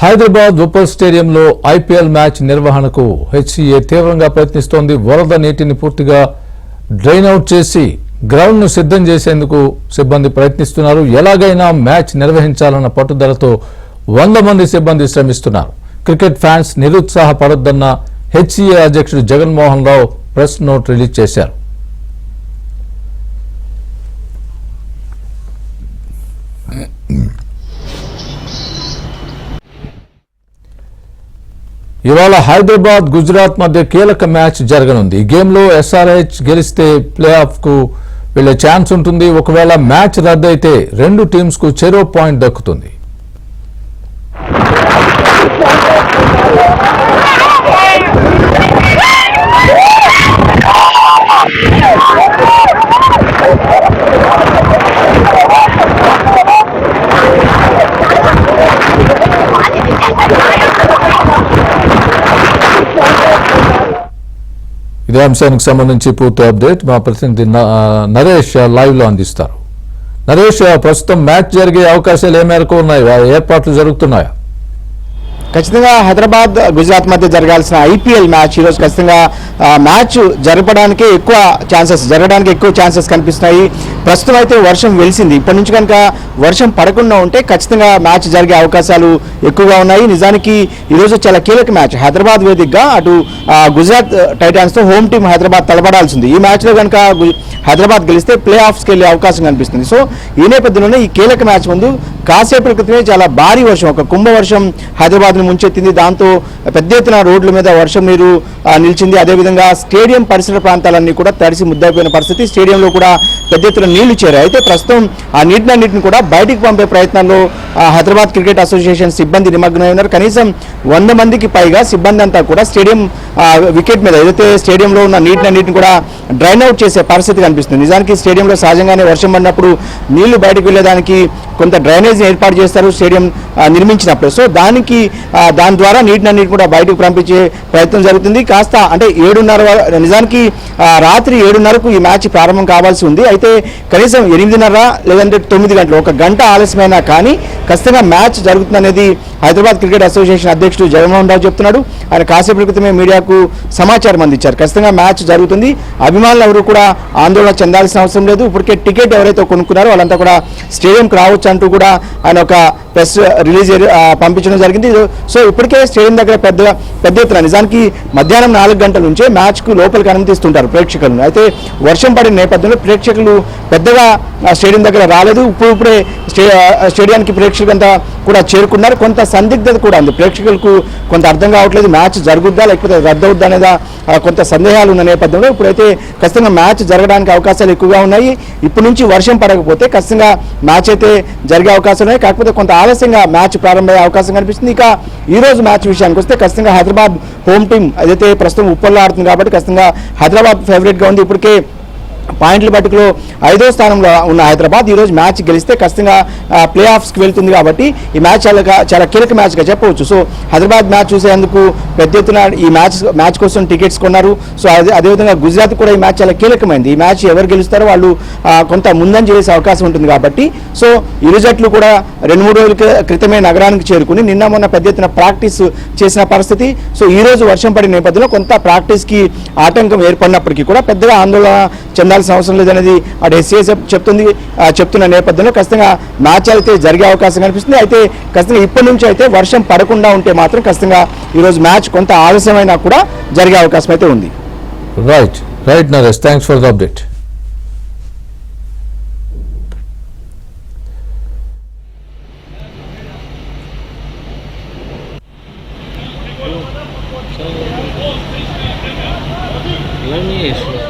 హైదరాబాద్ ఉప్పల్ స్టేడియంలో IPL match నిర్వహణకు HCA తీవ్రంగా ప్రయత్నిస్తోంది. వరద నీటిని పూర్తిగా డ్రైన్ అవుట్ చేసి గ్రౌండ్ ను సిద్ధం చేసేందుకు సిబ్బంది ప్రయత్నిస్తున్నారు. ఎలాగైనా మ్యాచ్ నిర్వహించాలన్న పట్టుదలతో 100 మంది సిబ్బంది శ్రమిస్తున్నారు. క్రికెట్ ఫ్యాన్స్ నిరుత్సాహపడొద్దన్న హెచ్సీఏ అధ్యక్షుడు Jaganmohan Rao press note release చేశారు. ఇవాళ హైదరాబాద్ గుజరాత్ మధ్య కీలక మ్యాచ్ జరగనుంది. ఈ గేమ్లో ఎస్ఆర్హెచ్ గెలిస్తే ప్లే ఆఫ్ కు వెళ్లే ఛాన్స్ ఉంటుంది. ఒకవేళ మ్యాచ్ రద్దయితే రెండు టీమ్స్ కు చెరో పాయింట్ దక్కుతుంది. ఇదే అంశానికి సంబంధించి పూర్తి అప్డేట్ మా ప్రతినిధి నరేష్ లైవ్ లో అందిస్తారు. నరేష్, ప్రస్తుతం మ్యాచ్ జరిగే అవకాశాలు ఏ మేరకు ఉన్నాయి? ఏర్పాట్లు జరుగుతున్నాయా? ఖచ్చితంగా హైదరాబాద్ గుజరాత్ మధ్య జరగాల్సిన ఐపీఎల్ మ్యాచ్ ఈరోజు ఖచ్చితంగా మ్యాచ్ జరగడానికి ఎక్కువ ఛాన్సెస్ కనిపిస్తున్నాయి. ప్రస్తుతం అయితే వర్షం వెలిసింది. ఇప్పటి నుంచి కనుక వర్షం పడకుండా ఉంటే ఖచ్చితంగా మ్యాచ్ జరిగే అవకాశాలు ఎక్కువగా ఉన్నాయి. నిజానికి ఈరోజు చాలా కీలక మ్యాచ్. హైదరాబాద్ వేదికగా అటు గుజరాత్ టైటాన్స్తో హోమ్ టీం హైదరాబాద్ తలపడాల్సింది. ఈ మ్యాచ్లో కనుక హైదరాబాద్ గెలిస్తే ప్లే ఆఫ్స్కి వెళ్ళే అవకాశం కనిపిస్తుంది. సో ఈ నేపథ్యంలోనే ఈ కీలక మ్యాచ్ ముందు కాసేపటి క్రితమే చాలా భారీ వర్షం, ఒక కుంభవర్షం హైదరాబాద్ను ముంచెత్తింది. దాంతో పెద్ద ఎత్తున రోడ్ల మీద వర్షం నీరు నిలిచింది. అదేవిధంగా స్టేడియం పరిసర ప్రాంతాలన్నీ కూడా తడిసి ముద్దైపోయిన పరిస్థితి. స్టేడియంలో కూడా పెద్ద ఎత్తున నీళ్లు చేరాయి. అయితే ప్రస్తుతం ఆ నీటిని కూడా బయటికి పంపే ప్రయత్నంలో హైదరాబాద్ క్రికెట్ అసోసియేషన్ సిబ్బంది నిమగ్నమై ఉన్నారు. కనీసం 100 మందికి పైగా సిబ్బంది అంతా కూడా స్టేడియం వికెట్ మీద ఏదైతే స్టేడియంలో ఉన్న నీటిని కూడా డ్రైన్ అవుట్ చేసే పరిస్థితి కనిపిస్తుంది. నిజానికి స్టేడియంలో సహజంగానే వర్షం పడినప్పుడు నీళ్లు బయటకు వెళ్ళేదానికి కొంత డ్రైనేజ్ ఏర్పాటు చేస్తారు స్టేడియం నిర్మించినప్పుడు. సో దాని ద్వారా నీటిని కూడా బయటకు పంపించే ప్రయత్నం జరుగుతుంది. కాస్త అంటే 7:30 నిజానికి రాత్రి 7:30కు ఈ మ్యాచ్ ప్రారంభం కావాల్సి ఉంది. అయితే కనీసం 8:30 లేదంటే 9 గంటలు, ఒక గంట ఆలస్యమైనా కానీ ఖచ్చితంగా మ్యాచ్ జరుగుతుందనేది హైదరాబాద్ క్రికెట్ అసోసియేషన్ అధ్యక్షుడు జగన్మోహన్ రావు చెప్తున్నాడు. ఆయన కాసేపటి క్రితమే మీడియాకు సమాచారం అందించారు. ఖచ్చితంగా మ్యాచ్ జరుగుతుంది. అభిమానులు ఎవరు కూడా ఆందోళన చెందాల్సిన అవసరం లేదు. ఇప్పటికే టికెట్ ఎవరైతే కొనుక్కున్నారో వాళ్ళంతా కూడా స్టేడియంకి రావచ్చు అంటూ కూడా ఆయన ఒక ప్రెస్ రిలీజ్ పంపించడం జరిగింది. సో ఇప్పటికే స్టేడియం దగ్గర పెద్ద ఎత్తున నిజానికి మధ్యాహ్నం 4 గంటల నుంచే మ్యాచ్కు లోపలికి అనుమతిస్తుంటారు ప్రేక్షకులను. అయితే వర్షం పడిన నేపథ్యంలో ప్రేక్షకులు పెద్దగా స్టేడియం దగ్గర రాలేదు. ఇప్పుడే స్టేడియానికి ప్రేక్షకులంతా కూడా చేరుకున్నారు. కొంత సందిగ్ధత కూడా ఉంది. ప్రేక్షకులకు కొంత అర్థం కావట్లేదు, మ్యాచ్ జరుగుద్దా లేకపోతే రద్దవుద్దా అనేది కొంత సందేహాలు ఉన్న నేపథ్యంలో ఇప్పుడైతే ఖచ్చితంగా మ్యాచ్ జరగడానికి అవకాశాలు ఎక్కువగా ఉన్నాయి. ఇప్పటి నుంచి వర్షం పడకపోతే ఖచ్చితంగా మ్యాచ్ అయితే జరిగే అవకాశాలు ఉన్నాయి. కాకపోతే కొంత ఆలస్యంగా మ్యాచ్ ప్రారంభమయ్యే అవకాశం కనిపిస్తుంది. ఇక ఈ రోజు మ్యాచ్ విషయానికి వస్తే ఖచ్చితంగా హైదరాబాద్ హోమ్ టీం ఏదైతే ప్రస్తుతం ఉప్పల్లో ఆడుతుంది కాబట్టి ఖచ్చితంగా హైదరాబాద్ ఫేవరెట్గా ఉంది. ఇప్పటికే పాయింట్ల పట్టికలో 5వ స్థానంలో ఉన్న హైదరాబాద్ ఈరోజు మ్యాచ్ గెలిస్తే ఖచ్చితంగా ప్లే ఆఫ్స్కి వెళ్తుంది. కాబట్టి ఈ మ్యాచ్ చాలా కీలక మ్యాచ్గా చెప్పవచ్చు. సో హైదరాబాద్ మ్యాచ్ చూసేందుకు పెద్ద ఎత్తున ఈ మ్యాచ్ కోసం టికెట్స్ కొన్నారు. సో అదేవిధంగా గుజరాత్ కూడా ఈ మ్యాచ్ చాలా కీలకమైంది. ఈ మ్యాచ్ ఎవరు గెలుస్తారో వాళ్ళు కొంత ముందంజ చేసే అవకాశం ఉంటుంది కాబట్టి సో ఇరు జట్లు కూడా 2-3 రోజుల క్రితమే నగరానికి చేరుకుని నిన్న మొన్న పెద్ద ఎత్తున ప్రాక్టీస్ చేసిన పరిస్థితి. సో ఈ రోజు వర్షం పడిన నేపథ్యంలో కొంత ప్రాక్టీస్కి ఆటంకం ఏర్పడినప్పటికీ కూడా పెద్దగా ఆందోళన చెందాల్సిన అవసరం లేదనేది అటు ఎస్సీఏ చెప్తున్న నేపథ్యంలో ఖచ్చితంగా మ్యాచ్ అయితే జరిగే అవకాశం కనిపిస్తుంది. అయితే ఖచ్చితంగా ఇప్పటి నుంచి అయితే వర్షం పడకుండా ఉంటే మాత్రం ఖచ్చితంగా ఈరోజు మ్యాచ్ కొంత ఆలస్యమైనా కూడా జరిగే అవకాశం అయితే ఉంది. Right Naresh, thanks for the update. Главнейшее.